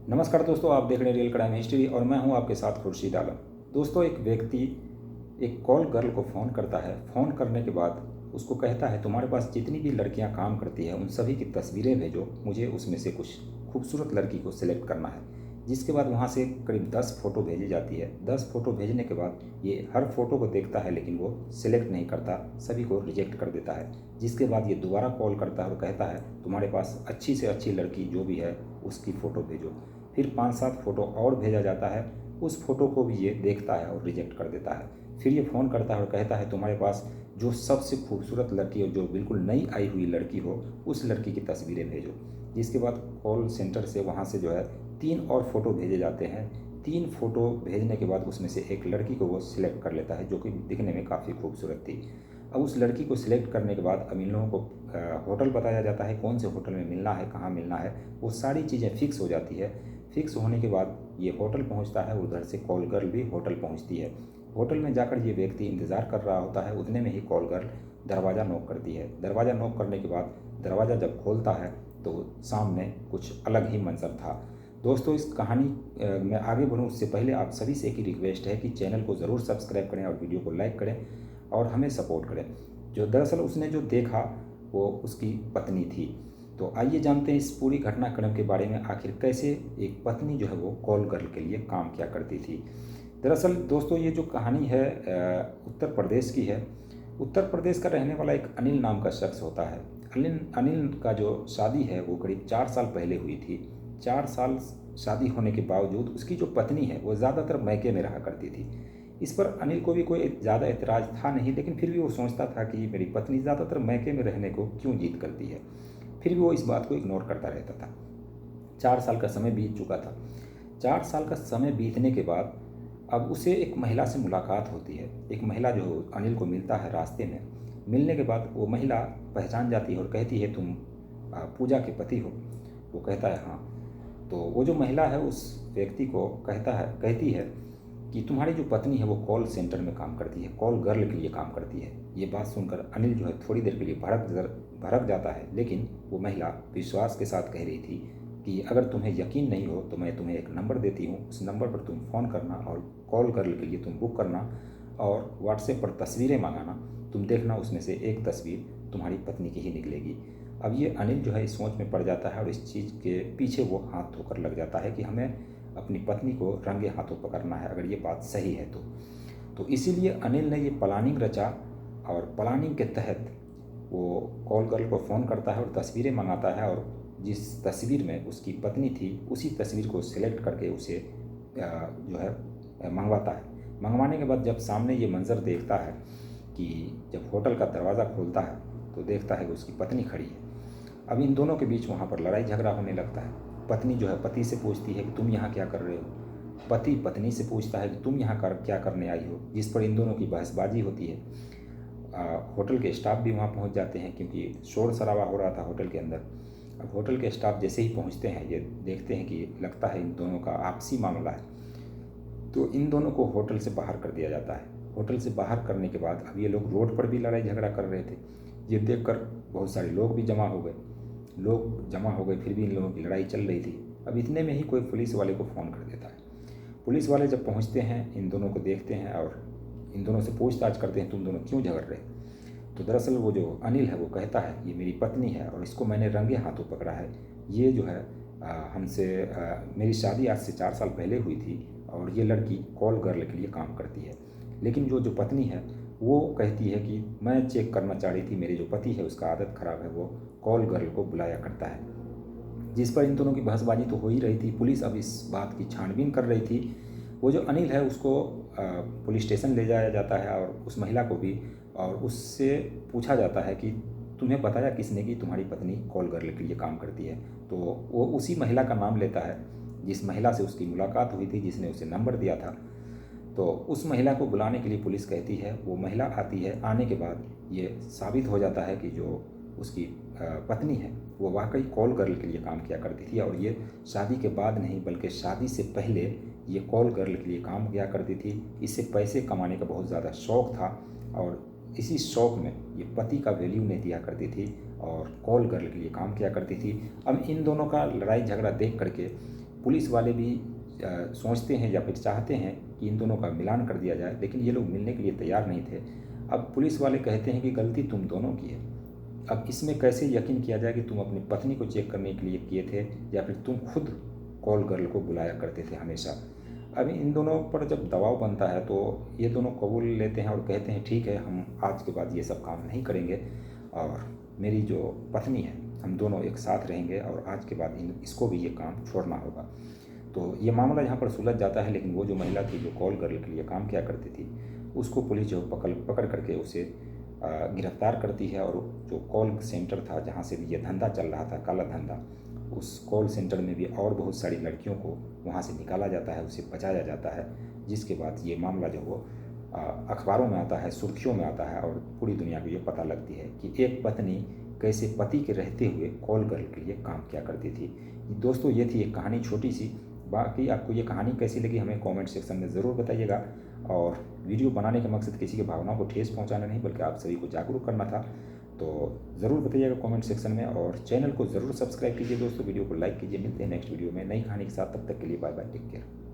नमस्कार दोस्तों, आप देख रहे हैं रियल क्राइम हिस्ट्री और मैं हूं आपके साथ खुर्शीद आलम। दोस्तों, एक व्यक्ति एक कॉल गर्ल को फ़ोन करता है। फ़ोन करने के बाद उसको कहता है, तुम्हारे पास जितनी भी लड़कियां काम करती हैं उन सभी की तस्वीरें भेजो, मुझे उसमें से कुछ खूबसूरत लड़की को सिलेक्ट करना है। जिसके बाद वहाँ से करीब 10 फ़ोटो भेजी जाती है। 10 फ़ोटो भेजने के बाद ये हर फ़ोटो को देखता है, लेकिन वो सिलेक्ट नहीं करता, सभी को रिजेक्ट कर देता है। जिसके बाद ये दोबारा कॉल करता है और कहता है, तुम्हारे पास अच्छी से अच्छी लड़की जो भी है उसकी फ़ोटो भेजो। फिर 5-7 फ़ोटो और भेजा जाता है। उस फ़ोटो को भी ये देखता है और रिजेक्ट कर देता है। फिर ये फ़ोन करता है और कहता है, तुम्हारे पास जो सबसे खूबसूरत लड़की हो, जो बिल्कुल नई आई हुई लड़की हो, उस लड़की की तस्वीरें भेजो। जिसके बाद कॉल सेंटर से वहाँ से जो है 3 और फ़ोटो भेजे जाते हैं। 3 फ़ोटो भेजने के बाद उसमें से एक लड़की को वो सिलेक्ट कर लेता है, जो कि दिखने में काफ़ी खूबसूरत थी। अब उस लड़की को सिलेक्ट करने के बाद अब इन लोगों को होटल बताया जाता है, कौन से होटल में मिलना है, कहाँ मिलना है, वो सारी चीज़ें फ़िक्स हो जाती है। फिक्स होने के बाद ये होटल पहुंचता है, उधर से कॉल गर्ल भी होटल पहुंचती है। होटल में जाकर ये व्यक्ति इंतज़ार कर रहा होता है। उतने में ही कॉल गर्ल दरवाज़ा नॉक करती है। दरवाज़ा नॉक करने के बाद दरवाज़ा जब खोलता है तो सामने कुछ अलग ही मंजर था। दोस्तों, इस कहानी में आगे बढ़ूँ उससे पहले आप सभी से एक ही रिक्वेस्ट है कि चैनल को ज़रूर सब्सक्राइब करें और वीडियो को लाइक करें और हमें सपोर्ट करें। जो दरअसल उसने जो देखा वो उसकी पत्नी थी। तो आइए जानते हैं इस पूरी घटनाक्रम के बारे में, आखिर कैसे एक पत्नी जो है वो कॉल गर्ल के लिए काम किया करती थी। दरअसल दोस्तों, ये जो कहानी है उत्तर प्रदेश की है। उत्तर प्रदेश का रहने वाला एक अनिल नाम का शख्स होता है। अनिल अनिल का जो शादी है वो करीब 4 साल पहले हुई थी। 4 साल शादी होने के बावजूद उसकी जो पत्नी है वो ज़्यादातर मैके में रहा करती थी। इस पर अनिल को भी कोई ज़्यादा एतराज़ था नहीं, लेकिन फिर भी वो सोचता था कि मेरी पत्नी ज़्यादातर मैके में रहने को क्यों जिद करती है। फिर भी वो इस बात को इग्नोर करता रहता था। 4 साल का समय बीत चुका था। 4 साल का समय बीतने के बाद अब उसे एक महिला से मुलाकात होती है। एक महिला जो अनिल को मिलता है रास्ते में। मिलने के बाद वो महिला पहचान जाती है और कहती है, तुम पूजा के पति हो? वो कहता है, हाँ। तो वो जो महिला है उस व्यक्ति को कहती है कि तुम्हारी जो पत्नी है वो कॉल सेंटर में काम करती है, कॉल गर्ल के लिए काम करती है। ये बात सुनकर अनिल जो है थोड़ी देर के लिए भड़क जाता है, लेकिन वो महिला विश्वास के साथ कह रही थी कि अगर तुम्हें यकीन नहीं हो तो मैं तुम्हें एक नंबर देती हूँ, उस नंबर पर तुम फ़ोन करना और कॉल गर्ल के लिए तुम बुक करना और व्हाट्सएप पर तस्वीरें मंगाना। तुम देखना उसमें से एक तस्वीर तुम्हारी पत्नी की ही निकलेगी। अब ये अनिल जो है इस सोच में पड़ जाता है और इस चीज़ के पीछे वो हाथ धोकर लग जाता है कि हमें अपनी पत्नी को रंगे हाथों पकड़ना है, अगर ये बात सही है तो इसीलिए अनिल ने ये प्लानिंग रचा और प्लानिंग के तहत वो कॉल गर्ल को फ़ोन करता है और तस्वीरें मंगाता है और जिस तस्वीर में उसकी पत्नी थी उसी तस्वीर को सिलेक्ट करके उसे जो है मंगवाता है। मंगवाने के बाद जब सामने ये मंज़र देखता है कि जब होटल का दरवाज़ा खोलता है तो देखता है कि उसकी पत्नी खड़ी है। अब इन दोनों के बीच वहाँ पर लड़ाई झगड़ा होने लगता है। पत्नी जो है पति से पूछती है कि तुम यहाँ क्या कर रहे हो? पति पत्नी से पूछता है कि तुम यहाँ क्या करने आई हो? जिस पर इन दोनों की बहसबाजी होती है। होटल के स्टाफ भी वहाँ पहुँच जाते हैं क्योंकि शोर शराबा हो रहा था होटल के अंदर। अब होटल के स्टाफ जैसे ही पहुँचते हैं ये देखते हैं कि लगता है इन दोनों का आपसी मामला है, तो इन दोनों को होटल से बाहर कर दिया जाता है। होटल से बाहर करने के बाद अब ये लोग रोड पर भी लड़ाई झगड़ा कर रहे थे। ये देखकर बहुत सारे लोग भी जमा हो गए। फिर भी इन लोगों की लड़ाई चल रही थी। अब इतने में ही कोई पुलिस वाले को फ़ोन कर देता है। पुलिस वाले जब पहुंचते हैं, इन दोनों को देखते हैं और इन दोनों से पूछताछ करते हैं, तुम दोनों क्यों झगड़ रहे? तो दरअसल वो जो अनिल है वो कहता है, ये मेरी पत्नी है और इसको मैंने रंगे हाथों पकड़ा है। ये जो है हमसे मेरी शादी आज से 4 साल पहले हुई थी और ये लड़की कॉल गर्ल के लिए काम करती है। लेकिन जो पत्नी है वो कहती है कि मैं चेक करना चाह रही थी, मेरे जो पति है उसका आदत ख़राब है, वो कॉल गर्ल को बुलाया करता है। जिस पर इन दोनों की बहसबाजी तो हो ही रही थी। पुलिस अब इस बात की छानबीन कर रही थी। वो जो अनिल है उसको पुलिस स्टेशन ले जाया जाता है और उस महिला को भी, और उससे पूछा जाता है कि तुम्हें बताया किसने कि तुम्हारी पत्नी कॉल गर्ल के लिए काम करती है? तो वो उसी महिला का नाम लेता है जिस महिला से उसकी मुलाकात हुई थी, जिसने उसे नंबर दिया था। तो उस महिला को बुलाने के लिए पुलिस कहती है। वो महिला आती है। आने के बाद ये साबित हो जाता है कि जो उसकी पत्नी है वो वाकई कॉल गर्ल के लिए काम किया करती थी और ये शादी के बाद नहीं बल्कि शादी से पहले ये कॉल गर्ल के लिए काम किया करती थी। इससे पैसे कमाने का बहुत ज़्यादा शौक़ था और इसी शौक़ में ये पति का वैल्यू नहीं दिया करती थी और कॉल गर्ल के लिए काम किया करती थी। अब इन दोनों का लड़ाई झगड़ा देख करके पुलिस वाले भी सोचते हैं या फिर चाहते हैं कि इन दोनों का मिलान कर दिया जाए, लेकिन ये लोग मिलने के लिए तैयार नहीं थे। अब पुलिस वाले कहते हैं कि गलती तुम दोनों की है। अब इसमें कैसे यकीन किया जाए कि तुम अपनी पत्नी को चेक करने के लिए किए थे या फिर तुम खुद कॉल गर्ल को बुलाया करते थे हमेशा। अब इन दोनों पर जब दबाव बनता है तो ये दोनों कबूल लेते हैं और कहते हैं ठीक है, हम आज के बाद ये सब काम नहीं करेंगे और मेरी जो पत्नी है हम दोनों एक साथ रहेंगे और आज के बाद इसको भी ये काम छोड़ना होगा। तो ये मामला यहाँ पर सुलझ जाता है, लेकिन वो जो महिला थी जो कॉल गर्ल के लिए काम किया करती थी उसको पुलिस जो पकड़ करके उसे गिरफ्तार करती है। और जो कॉल सेंटर था जहाँ से ये धंधा चल रहा था, काला धंधा, उस कॉल सेंटर में भी और बहुत सारी लड़कियों को वहाँ से निकाला जाता है, उसे बचाया जाता है। जिसके बाद ये मामला जो वो अखबारों में आता है, सुर्खियों में आता है और पूरी दुनिया को ये पता लगती है कि एक पत्नी कैसे पति के रहते हुए कॉल गर्ल के लिए काम किया करती थी। दोस्तों ये थी एक कहानी छोटी सी। बाकी आपको ये कहानी कैसी लगी हमें कमेंट सेक्शन में ज़रूर बताइएगा। और वीडियो बनाने का मकसद किसी की भावनाओं को ठेस पहुंचाना नहीं बल्कि आप सभी को जागरूक करना था। तो ज़रूर बताइएगा कमेंट सेक्शन में और चैनल को ज़रूर सब्सक्राइब कीजिए दोस्तों, वीडियो को लाइक कीजिए। मिलते हैं नेक्स्ट वीडियो में नई कहानी के साथ, तब तक के लिए बाय बाय, टेक केयर।